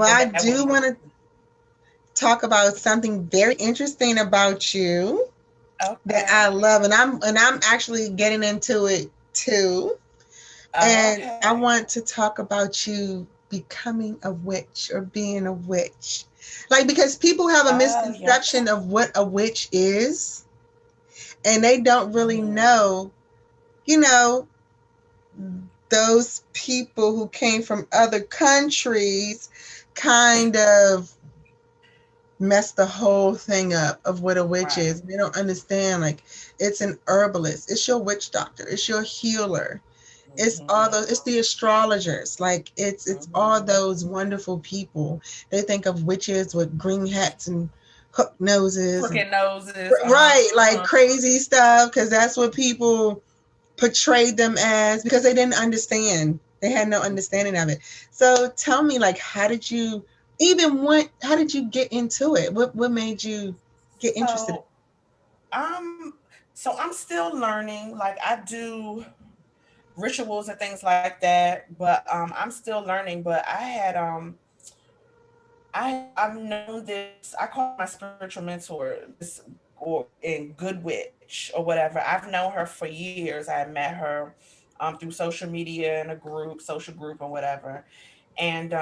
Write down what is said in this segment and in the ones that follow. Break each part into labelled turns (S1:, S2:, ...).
S1: think
S2: Well,
S1: that
S2: I
S1: that would
S2: do
S1: be
S2: want to talk about something very interesting about you that
S1: okay.
S2: I love, and I'm actually getting into it too.
S1: Oh,
S2: And I
S1: okay.
S2: want to talk about you becoming a witch or being a witch. Like, because people have a
S1: Oh, yes.
S2: misconception of what a witch is, and they don't really
S1: Mhm.
S2: know, you know, those people who came from other countries kind of mess the whole thing up of what a witch
S1: Right.
S2: is. They don't understand, like, it's an herbalist, it's your witch doctor, it's your healer, it's all
S1: Mhm.
S2: those, it's the astrologers, like it's all
S1: Mhm.
S2: those wonderful people. They think of witches with green hats and hook noses and
S1: Crooked noses.
S2: right, like
S1: Uh-huh.
S2: crazy stuff, because that's what people portrayed them as, because they didn't understand, they had no understanding of it. So tell me, like, how did you even want, how did you get into it? What made you get interested?
S1: So I'm so I'm still learning. Like I do rituals and things like that, but I'm still learning. But I've known this. I call her my spiritual mentor, this or in Good Witch or whatever. I've known her for years. I met her through social media in a group, social group or whatever, and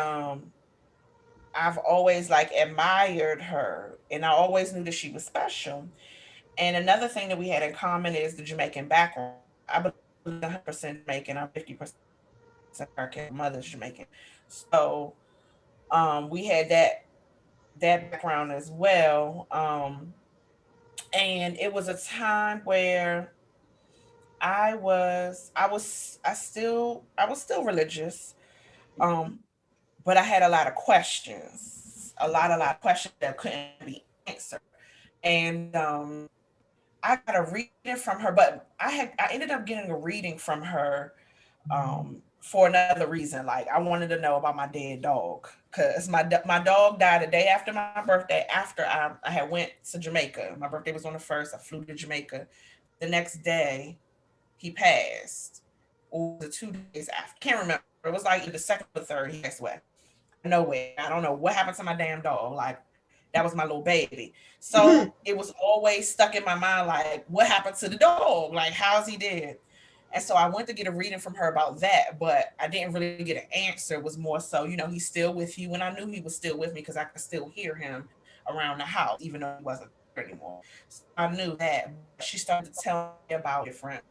S1: I've always like admired her, and I always knew that she was special. And another thing that we had in common is the Jamaican background. I believe I'm 100% Jamaican. I'm 50% American. My mother's Jamaican. So we had that background as well. And it was a time where I was still religious. Um, but I had a lot of questions, a lot of questions that couldn't be answered. And I got a reading from her, but I ended up getting a reading from her for another reason. Like I wanted to know about my dead dog because my dog died a day after my birthday. After I had went to Jamaica, my birthday was on the first. I flew to Jamaica. The next day, he passed, or was it 2 days after? Can't remember. It was like either the second or third. He passed away nowhere. I don't know what happened to my damn dog. Like that was my little baby. So it was always stuck in my mind. Like what happened to the dog? Like how's he dead? And so I went to get a reading from her about that, but I didn't really get an answer. It was more so, he's still with you. And I knew he was still with me because I could still hear him around the house, even though he wasn't there anymore. So I knew that. But she started to tell me about different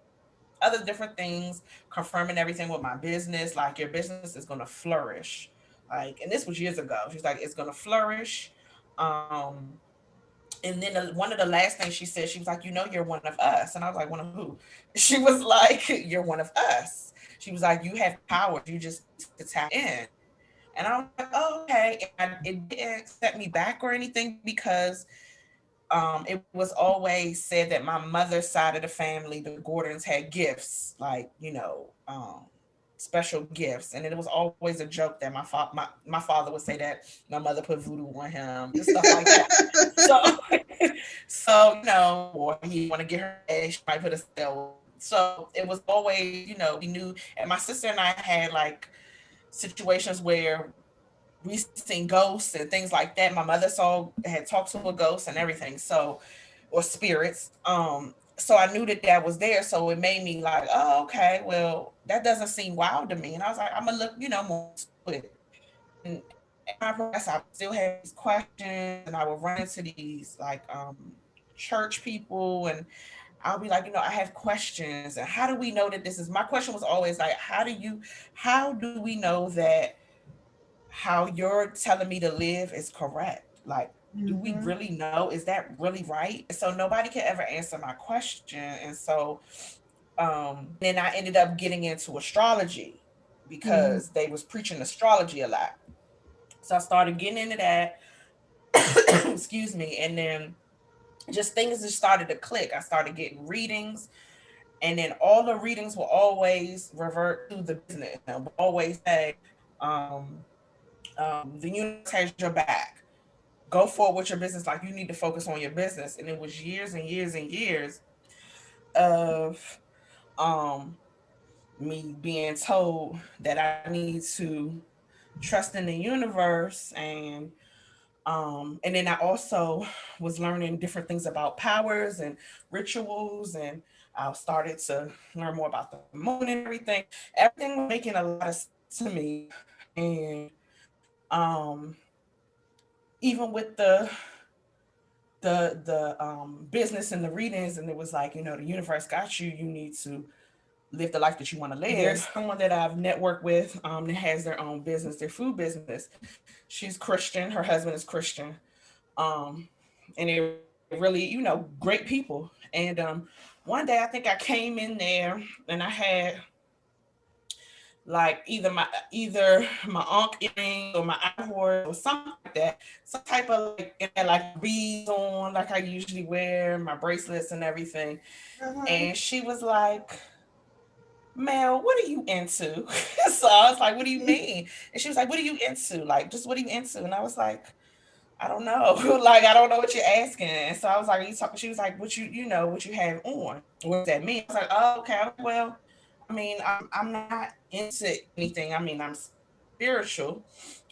S1: things, confirming everything with my business. Like your business is gonna flourish. Like, and this was years ago. She's like, it's gonna flourish. Um, and then one of the last things she said, she was like, you're one of us. And I was like, one of who? She was like, you're one of us. She was like, you have power. You just need to tap in. And I was like, oh, okay. And it didn't set me back or anything because it was always said that my mother's side of the family, the Gordons, had gifts, like special gifts, and it was always a joke that my father would say that my mother put voodoo on him and stuff like that. So, so or he didn't want to get her head, she might put a spell. So it was always, we knew, and my sister and I had like situations where we seen ghosts and things like that. My mother had talked to a ghost and everything. So, or spirits. So I knew that that was there. So it made me like, oh, okay, well, that doesn't seem wild to me. And I was like, I'm gonna look, more into it. And as time progressed, I would still have these questions, and I would run into these like church people, and I'll be like, I have questions. And how do we know that this is my question was always like, how do we know that how you're telling me to live is correct? Like, do we
S2: Mhm.
S1: really know? Is that really right? And so nobody can ever answer my question. And so, and then I ended up getting into astrology
S2: Mhm.
S1: because they was preaching astrology a lot. So I started getting into that. Excuse me. And then just things just started to click. I started getting readings, and then all the readings will always revert to the business and will always say, um, the universe has your back. Go forward with your business. Like you need to focus on your business. And it was years and years and years of um me being told that I need to trusting the universe, and then I also was learning different things about powers and rituals, and I started to learn more about the moon and everything. Everything was making a lot of sense to me, and um, even with the business and the readings, and it was like, the universe got you. You need to live the life that you want to live. There's someone that I've networked with that has their own business, their food business. She's Christian. Her husband is Christian. Um, and they're really, great people. And one day I think I came in there and I had like either my ankh earrings or my eye horse or something like that, some type of like, and had like beads on like I usually wear, my bracelets and everything.
S2: Uh-huh.
S1: And she was like, Mel, what are you into? So I was like, what do you mean? And she was like, what are you into? Like, just what are you into? And I was like, I don't know. Like, I don't know what you're asking. And so I was like, are you talking? She was like, what you have on? What does that mean? I was like, oh, okay. I was like, well, I mean, I'm not into anything. I mean, I'm spiritual.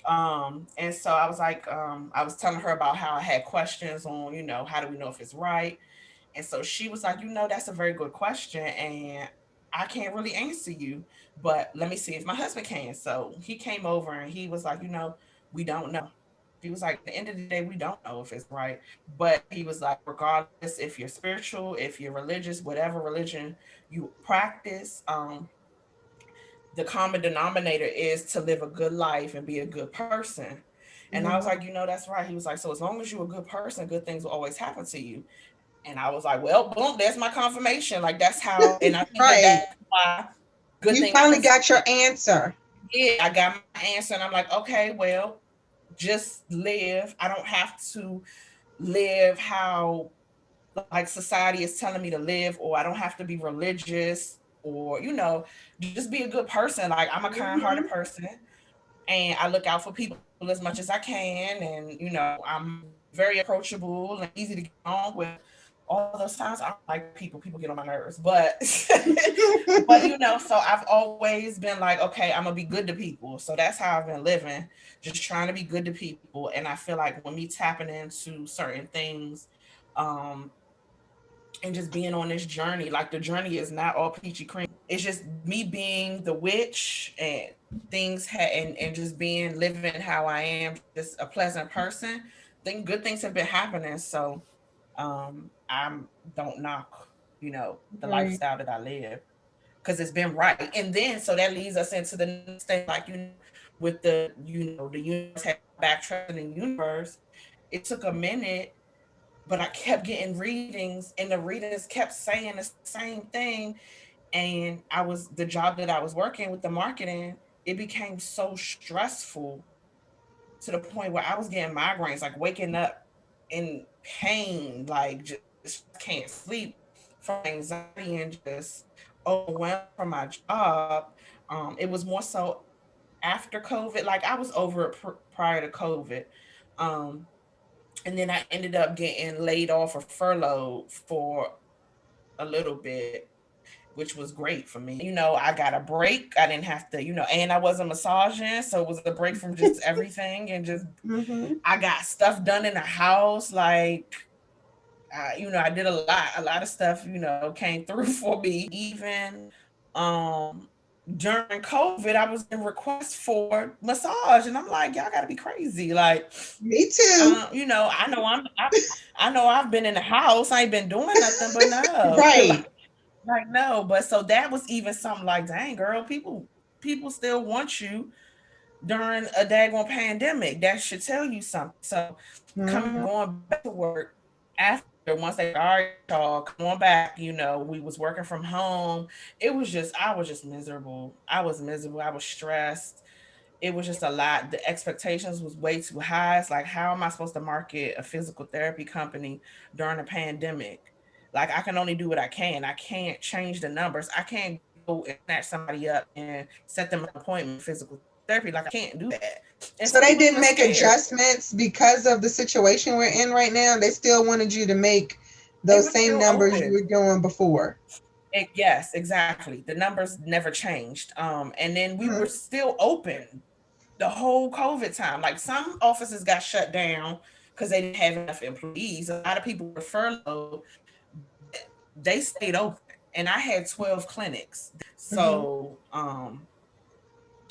S1: And so I was telling her about how I had questions on, how do we know if it's right? And so she was like, that's a very good question. And I can't really answer you, but let me see if my husband can. So he came over and he was like, we don't know. He was like, at the end of the day, we don't know if it's right. But he was like, regardless if you're spiritual, if you're religious, whatever religion you practice, the common denominator is to live a good life and be a good person. And I was
S2: Mhm.
S1: like, that's right. He was like, so as long as you're a good person, good things will always happen to you. And I was like, well, boom, there's my confirmation. Like that's how, and I think that
S2: Right.
S1: that's why good
S2: You
S1: things
S2: finally
S1: happen to
S2: got your
S1: me.
S2: answer.
S1: Yeah, I got my answer, and I'm like, okay, well, just live. I don't have to live how like society is telling me to live, or I don't have to be religious, or just be a good person. Like I'm a kind-hearted
S2: Mhm.
S1: person, and I look out for people as much as I can, and I'm very approachable and easy to get along with. All those times I don't like people. People get on my nerves, but but so I've always been like, okay, I'm gonna be good to people. So that's how I've been living, just trying to be good to people. And I feel like when me tapping into certain things, um, and just being on this journey, like the journey is not all peachy cream. It's just me being the witch and and just being living how I am, just a pleasant person. Think good things have been happening. So I don't knock, the
S2: Right.
S1: lifestyle that I live because it's been right. And then so that leads us into the next thing, like with the universe having backtracking in the universe. It took a minute, but I kept getting readings, and the readings kept saying the same thing. And the job that I was working with, the marketing, it became so stressful to the point where I was getting migraines, like waking up in pain, like just can't sleep from anxiety and just overwhelmed from my job. It was more so after COVID, like I was over it prior to COVID. Um, and then I ended up getting laid off or furloughed for a little bit, which was great for me. And I got a break. I didn't have to, and I wasn't massaging, so it was a break from just everything, and just
S2: Mhm.
S1: I got stuff done in the house. Like, I did a lot of stuff. Came through for me. Even during COVID, I was getting requests for massage, and I'm like, y'all got to be crazy. Like,
S2: Me too.
S1: I know I've been in the house. I ain't been doing nothing, but no,
S2: Right.
S1: like no. But so that was even something like, dang, girl, people still want you during a daggone pandemic. That should tell you something. So
S2: Mhm.
S1: going back to work after, once they all right, y'all, come on back. We was working from home. I was just miserable. I was miserable. I was stressed. It was just a lot. The expectations was way too high. It's like, how am I supposed to market a physical therapy company during a pandemic? Like, I can only do what I can. I can't change the numbers. I can't go and snatch somebody up and set them an appointment for physical therapy. Like, I can't do that. And some
S2: So
S1: people
S2: they
S1: even
S2: didn't make
S1: scared.
S2: adjustments because of the situation we're in right now. They still wanted you to make
S1: They
S2: those
S1: were
S2: same
S1: still
S2: numbers you
S1: open.
S2: were doing before.
S1: Yes, exactly. The numbers never changed. And then we were
S2: Mhm.
S1: still open. the whole COVID time. Like some offices got shut down because they didn't have enough employees. A lot of people were furloughed, but they stayed open. And I had 12 clinics.
S2: Mm-hmm.
S1: So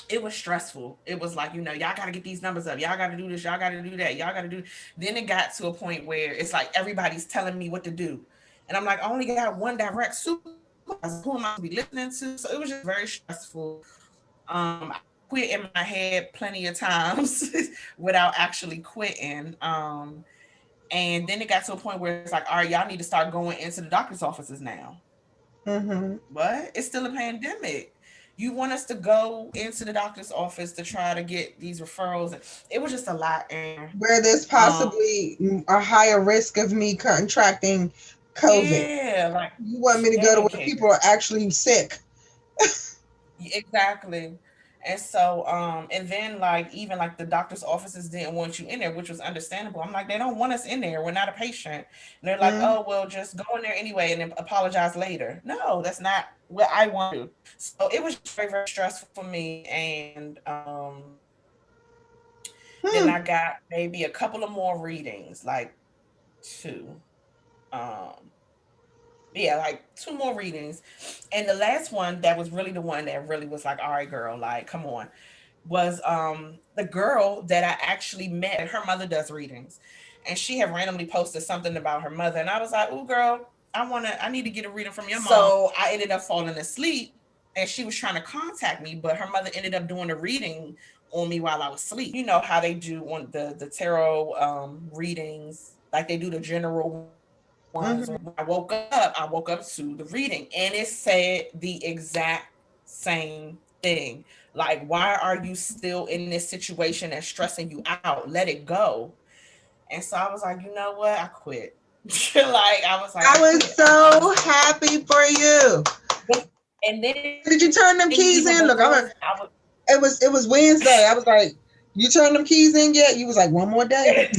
S1: it was stressful. It was like, y'all gotta get these numbers up. Y'all gotta do this, y'all gotta do that, y'all gotta do. Then it got to a point where it's like everybody's telling me what to do. And I'm like, I only got one direct supervisor. Who am I to be listening to? So it was just very stressful. I quit in my head plenty of times without actually quitting. And then it got to a point where it's like, all right, y'all need to start going into the doctor's offices now.
S2: Mm-hmm.
S1: What? It's still a pandemic. You want us to go into the doctor's office to try to get these referrals? It was just a lot. And
S2: Where there's
S1: um,
S2: possibly a higher risk of me contracting COVID.
S1: yeah, like
S2: You want me to
S1: they
S2: go to
S1: didn't
S2: where
S1: care.
S2: people are actually sick?
S1: Exactly. And so, and then like even like the doctor's offices didn't want you in there, which was understandable. I'm like, they don't want us in there. We're not a patient. And they're like,
S2: Mm-hmm.
S1: oh well, just go in there anyway and then apologize later. No, that's not what I want to do. So it was just very, very stressful for me. And then I got maybe a couple of more readings, like two. Um, yeah, like two more readings. And the last one that was really the one that really was like, all right, girl, like, come on, was the girl that I actually met. Her mother does readings, and she had randomly posted something about her mother, and I was like, "Ooh, girl, I need to get a reading from your mom." So I ended up falling asleep, and she was trying to contact me, but her mother ended up doing a reading on me while I was asleep. You know how they do on the tarot readings, like they do the general ones or whatever.
S2: Mm-hmm.
S1: When I woke up to the reading, and it said the exact same thing. Like, why are you still in this situation that's stressing you out? Let it go. And so I was like, you know what? I quit. Like, I was like, I
S2: I
S1: quit.
S2: was
S1: I'm
S2: so
S1: just done.
S2: happy for you.
S1: But, and then even
S2: Did you
S1: before
S2: turn them
S1: I
S2: keys
S1: was,
S2: in? Look, it was Wednesday. I was like, you turned them keys in yet? You was like, one more day.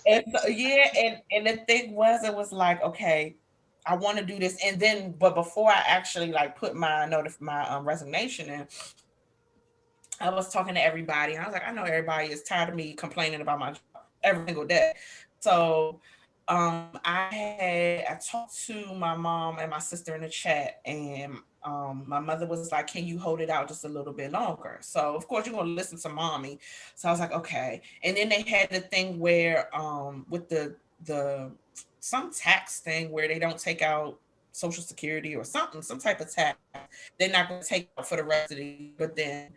S1: and so, yeah, and the thing was, it was like, okay, I want to do this, and then, but before I actually like put my resignation in, I was talking to everybody, and I was like, I know everybody is tired of me complaining about my job every single day. So I talked to my mom and my sister in the chat, and my mother was like, "Can you hold it out just a little bit longer?" So of course you're gonna listen to mommy. So I was like, "Okay." And then they had the thing where with the some tax thing where they don't take out Social Security or something, some type of tax. They're not going to take out for the rest of the year, but then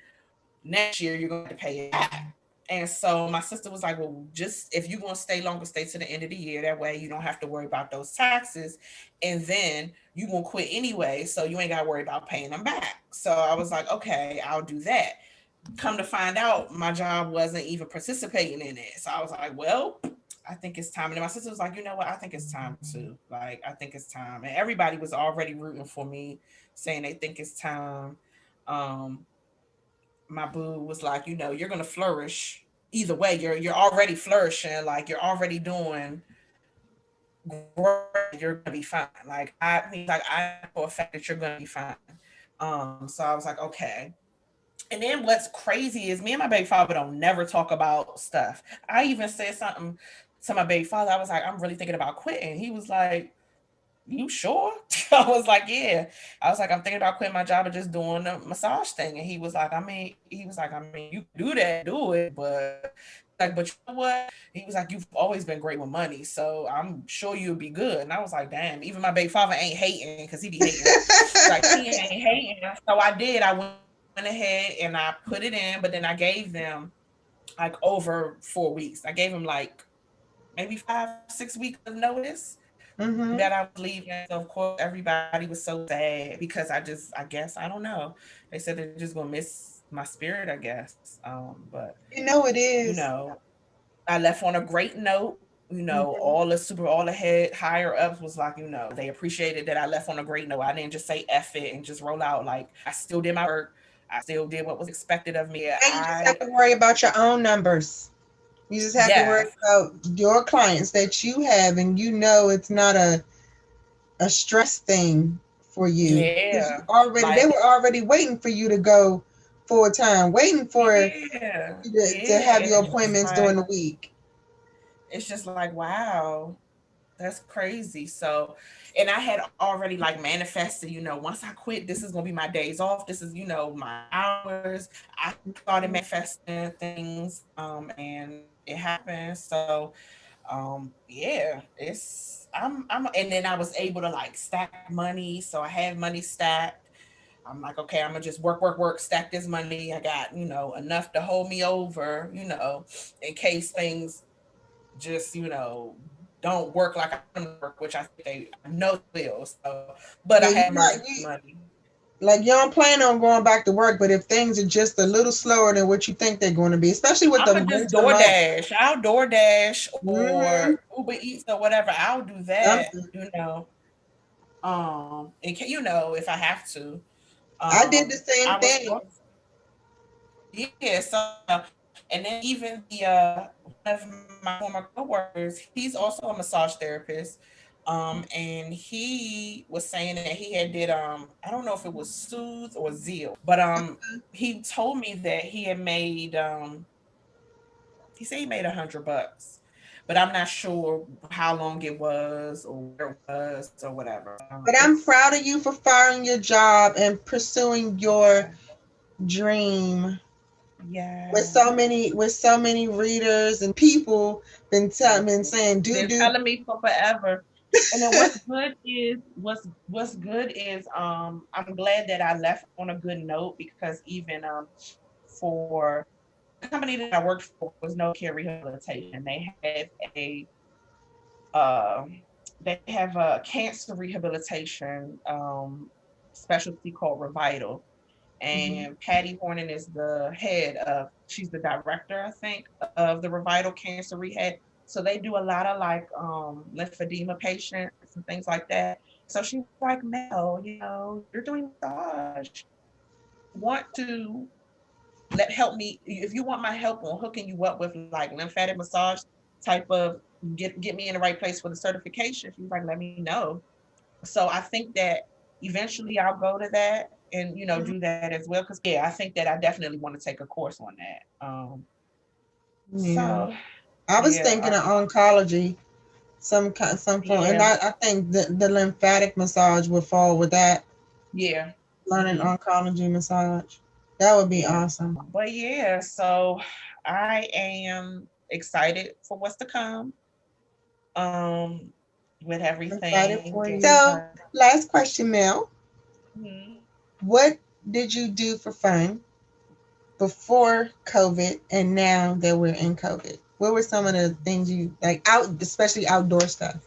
S1: next year you're going to have to pay it back. And so my sister was like, well, just if you're going to stay longer, stay to the end of the year. That way you don't have to worry about those taxes. And then you going to quit anyway. So you ain't got to worry about paying them back. So I was like, okay, I'll do that. Come to find out, my job wasn't even participating in it. So I was like, well, I think it's time. And then my sister was like, you know what? I think it's time too. Like, I think it's time. And everybody was already rooting for me, saying they think it's time. Um, my boo was like, you're gonna flourish either way. You're already flourishing, like you're already doing great. You're gonna be fine. He's like, I know for a fact that you're gonna be fine. So I was like, okay. And then what's crazy is me and my baby father don't never talk about stuff. I even said something to my baby father. I was like, I'm really thinking about quitting. He was like, you sure? I was like, yeah. I was like, I'm thinking about quitting my job and just doing the massage thing. And I mean, you can do that, do it, but like, but you know what? He was like, you've always been great with money, so I'm sure you'll be good. And I was like, damn, even my baby father ain't hating because he be hating. Like he ain't hating. So I did. I went ahead and I put it in, but then I gave them like over 4 weeks. I gave them like maybe 5, 6 weeks of notice
S2: Mm-hmm.
S1: that I was leaving. So of course everybody was so sad because I guess I don't know. They said they're just gonna miss my spirit, I guess. But
S2: You know it
S1: you
S2: is.
S1: know, I left on a great note.
S2: Mm-hmm.
S1: All the head higher ups was like, they appreciated that I left on a great note. I didn't just say F it and just roll out. Like I still did my work. I still did what was expected of me.
S2: And you just have to worry about your own numbers. You just have to worry
S1: Yes,
S2: about your clients that you have, and you know it's not a stress thing for you because
S1: yeah,
S2: they
S1: like
S2: were already waiting for you to go full time, waiting for
S1: Yeah,
S2: you to
S1: yeah.
S2: have your
S1: It's just
S2: appointments during
S1: like,
S2: the week.
S1: it's just like, wow, that's crazy. So, and I had already like manifested, once I quit, this is gonna be my days off. This is, my hours. I started manifesting things, and it happened. So, yeah, and then I was able to like stack money. So I have money stacked. I'm like, okay, I'm gonna just work, work, work, stack this money. I got, enough to hold me over, in case things just, don't work like I want them to work, which I know they will. So, but I
S2: Yeah,
S1: have
S2: you not
S1: emergency
S2: you
S1: money.
S2: like you don't plan on going back to work, but if things are just a little slower than what you think they're going to be, especially with
S1: I'm
S2: the
S1: gonna just
S2: winter months.
S1: DoorDash. I'll DoorDash or
S2: Mm-hmm.
S1: Uber Eats or whatever. I'll do that.
S2: Something.
S1: If I have to.
S2: I did the
S1: I
S2: same
S1: was
S2: thing.
S1: Yeah, so and then even one of my former coworkers, he's also a massage therapist. And he was saying that he had did I don't know if it was Soothe or Zeal, but he told me that he had made he said he made $100, but I'm not sure how long it was or where it was or whatever. So
S2: But I'm
S1: it's
S2: proud of you for firing your job and pursuing your dream
S1: yes.
S2: with so many readers and people been saying
S1: Been
S2: do.
S1: telling me for forever. And then what's good is I'm glad that I left on a good note because even for the company that I worked for was no care rehabilitation. Uh they have a cancer rehabilitation specialty called Revital.
S2: Mhm.
S1: And Patty Hornan is she's the director, I think, of the Revital Cancer Rehab. So they do a lot of like lymphedema patients and things like that. So she was like, Mel, you're doing massage. You want to let help me if you want my help on hooking you up with like lymphatic massage type of get me in the right place for the certification. She was like, let me know. So I think that eventually I'll go to that and do that as well because yeah, I think that I definitely want to take a course on that.
S2: Yeah,
S1: So
S2: I was
S1: yeah,
S2: thinking of oncology, some form, and
S1: yeah,
S2: I think the lymphatic massage would fall with that.
S1: yeah,
S2: Learning
S1: hmm
S2: oncology massage, that would be
S1: yeah.
S2: awesome.
S1: But yeah, so I am excited for what's to come. Um, with
S2: I'm excited
S1: everything
S2: for you.
S1: and
S2: So, last question, Mel.
S1: mhm.
S2: What did you do for fun before COVID and now that we're in COVID? What were some of the things you like out, especially outdoor stuff?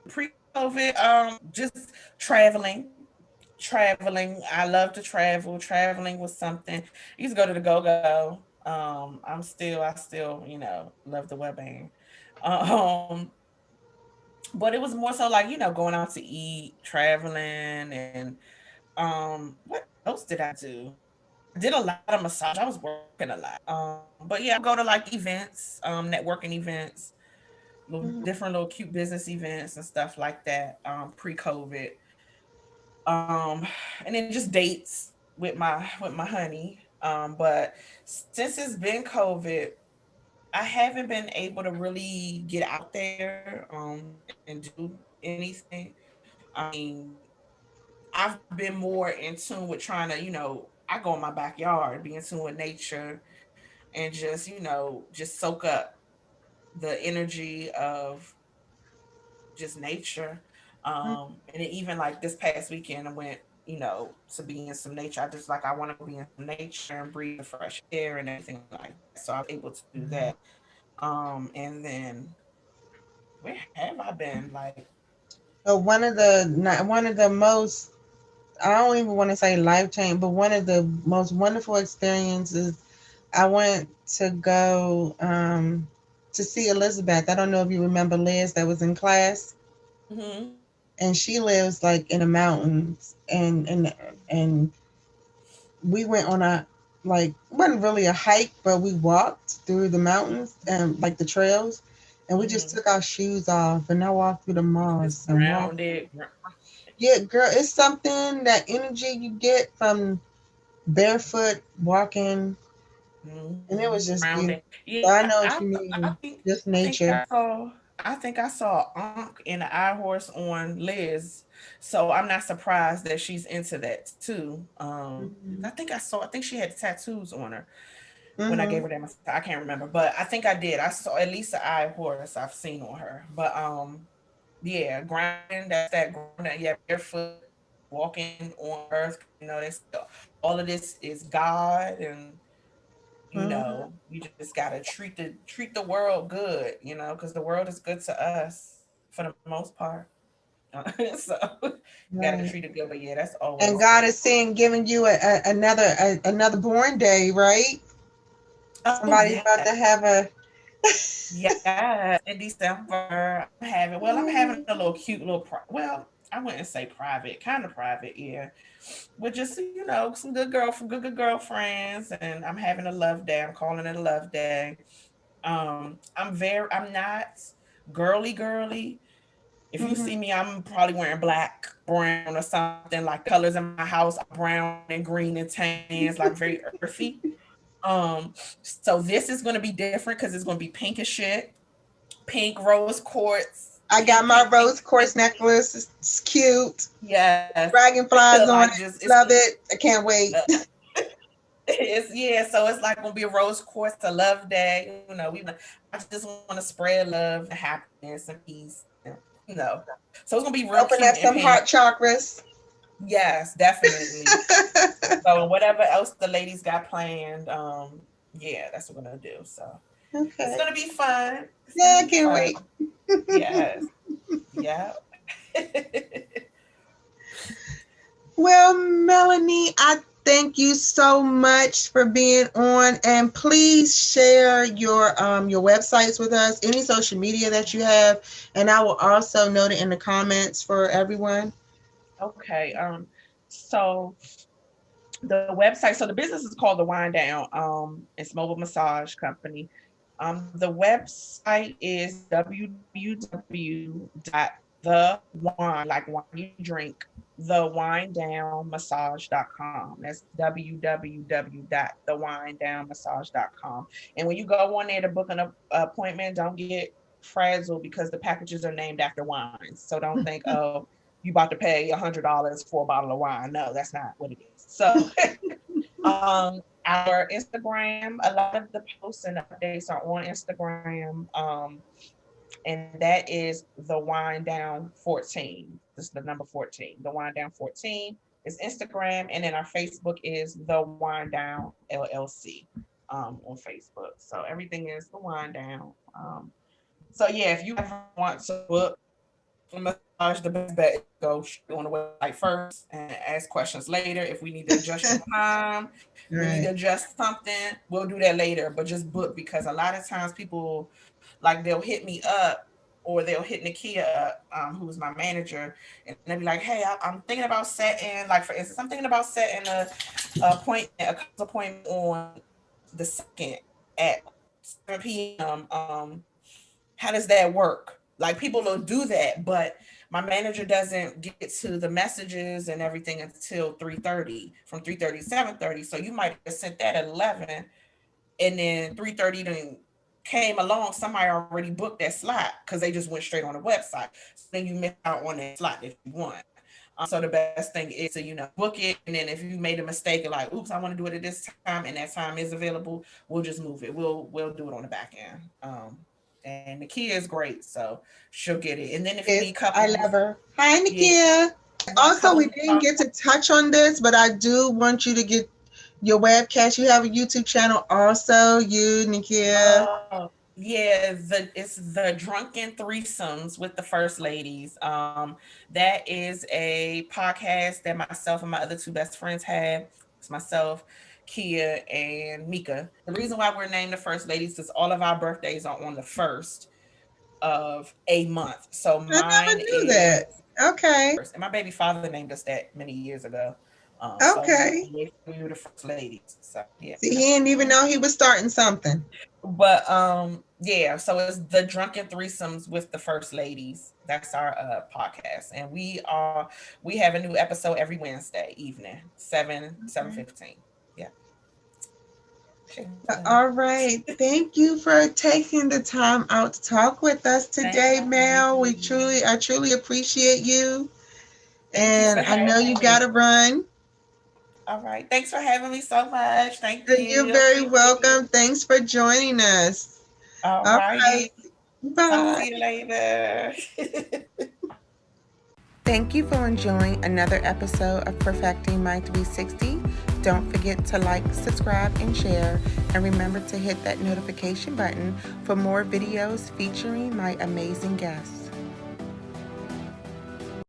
S1: Pre-COVID, just traveling. Traveling. I love to travel. Traveling was something. I used to go to the go-go. I still, love the web band. Um, but it was more so like, going out to eat, traveling, and what else did I do? I did a lot of massage. I was working a lot. But yeah, I would go to like events, networking events,
S2: Mhm.
S1: different little cute business events and stuff like that, pre-COVID. Um, and then just dates with my honey. But since it's been COVID, I haven't been able to really get out there and do anything. I mean, I've been more in tune with trying to, I go in my backyard, be in tune with nature, and just soak up the energy of just nature. And then even like this past weekend, I went, to be in some nature. I just like I want to go be in some nature and breathe the fresh air and everything like that. So I was able to do that. And then where have I been? Like,
S2: One of the most, I don't even want to say life change, but one of the most wonderful experiences. I went to go to see Elizabeth. I don't know if you remember Liz that was in class,
S1: mm-hmm,
S2: and she lives like in the mountains, and we went on a, like, it wasn't really a hike, but we walked through the mountains and like the trails, and we just
S1: mm-hmm.
S2: took our shoes off and I walked through the
S1: Just
S2: moss and walked.
S1: grounded.
S2: Yeah, girl, it's something, that energy you get from barefoot walking, and it was just
S1: Grounding.
S2: beautiful.
S1: Yeah,
S2: So I know what you mean. Just
S1: I think
S2: nature.
S1: I saw Ankh and the Eye Horse on Liz. So I'm not surprised that she's into that too.
S2: Hmm.
S1: I think she had tattoos on her when I
S2: Hmm.
S1: gave her that massage. I can't remember, but I think I did. I saw at least the Eye Horse I've seen on her. But yeah, grounding, that's that grounding, yeah, barefoot walking on earth, they say all of this is God, and
S2: Hmm.
S1: you just got to treat the world good, because the world is good to us for the most part. So you got to treat
S2: Right.
S1: it good, but yeah, that's always
S2: And God
S1: great.
S2: is saying, giving you another born day, right?
S1: Oh
S2: Somebody's
S1: yeah.
S2: about to have a.
S1: Yes, in December I'm having a little cute little well, I wouldn't say private, kind of private, yeah. With just, some good girlfriends, and I'm having a love day. I'm calling it a love day. I'm not girly. If you
S2: Hmm.
S1: see me, I'm probably wearing black, brown, or something. Like the colors in my house are brown and green and tans, like very earthy. Um, so this is gonna be different because it's gonna be pink as shit. Pink rose quartz,
S2: I got
S1: pink,
S2: my
S1: pink, pink,
S2: rose
S1: pink.
S2: quartz necklace. It's cute.
S1: Yes.
S2: Dragonflies
S1: Like
S2: on
S1: just
S2: it. Love it. I can't wait.
S1: it's yeah, so it's like gonna be a rose quartz, a love day. I just want to spread love and happiness and peace. You know, so it's gonna be real cute
S2: Open
S1: and
S2: up some
S1: pink.
S2: heart chakras.
S1: Yes, definitely. So whatever else the ladies got planned, yeah, that's what we're gonna do. So it's
S2: Okay.
S1: gonna be fun. It's gonna
S2: Yeah, I
S1: be
S2: can't
S1: fun.
S2: wait.
S1: Yes. Yeah.
S2: Well, Melanie, I thank you so much for being on, and please share your websites with us, any social media that you have, and I will also note it in the comments for everyone.
S1: Okay. So the website, so the business is called The Wind Down. It's mobile massage company. The website is www.thewine, like wine you drink, thewindownmassage.com. That's www.thewindownmassage.com. And when you go on there to book an appointment, don't get frazzled because the packages are named after wines. So don't think, oh, you about to pay $100 for a bottle of wine. No, that's not what it is. So our Instagram, a lot of the posts and updates are on Instagram. And that is the Wind Down 14. This is the number 14. The Wind Down 14 is Instagram, and then our Facebook is the Wind Down LLC on Facebook. So everything is the Wind Down. So yeah, if you ever want to book a massage, the best bet is to go straight on the website first and ask questions later. If we need to adjust your time, we need to
S2: Right.
S1: adjust something, we'll do that later. But just book, because a lot of times people, like, they'll hit me up, or they'll hit Nakia up, who's my manager, and they'll be like, "Hey, I'm thinking about setting, like, for instance, I'm thinking about setting a couples appointment on the second at 7 p.m. How does that work?" Like, people will do that, but my manager doesn't get to the messages and everything until 3:30, from 3:30 to 7:30. So you might have sent that at 11, and then 3:30 then came along. Somebody already booked that slot because they just went straight on the website. So then you miss out on that slot if you want. So the best thing is to, book it, and then if you made a mistake and like, oops, I want to do it at this time, and that time is available, we'll just move it. We'll do it on the back end. And the key is great, so she'll get it. And then if you
S2: Yes,
S1: need
S2: I
S1: couples,
S2: love her. Hi,
S1: yeah,
S2: Nikia.
S1: you want
S2: Also,
S1: couples
S2: we
S1: to
S2: didn't
S1: talk.
S2: get to touch on this, but I do want you to get your webcast. You have a YouTube channel, also. You, Nikia.
S1: Yeah, it's the Drunken Threesomes with the First Ladies. That is a podcast that myself and my other two best friends have. It's myself, Kia, and Mika. The reason why we're named the First Ladies is all of our birthdays are on the first of a month. So
S2: I
S1: mine
S2: never knew
S1: is
S2: that. Okay.
S1: first, and my baby father named us that many years ago. So
S2: Okay.
S1: we were the first ladies. So yeah.
S2: See, he didn't even know he was starting something.
S1: But yeah, so it's the Drunken Threesomes with the First Ladies. That's our podcast. And we have a new episode every Wednesday evening, 7
S2: Okay.
S1: 7:15. Yeah.
S2: All right. Thank you for taking the time out to talk with us today, Mel. I truly appreciate you.
S1: Thank you
S2: And
S1: for
S2: I know you
S1: having
S2: got to
S1: me.
S2: run.
S1: All right. Thanks for having me so much. Thank
S2: You're
S1: you.
S2: very
S1: Appreciate it.
S2: welcome. Thanks for joining us.
S1: All
S2: All
S1: righty.
S2: right.
S1: Talk
S2: Bye.
S1: to you later.
S2: Thank you for enjoying another episode of Perfecting My 360. Don't forget to like, subscribe, and share. And remember to hit that notification button for more videos featuring my amazing guests.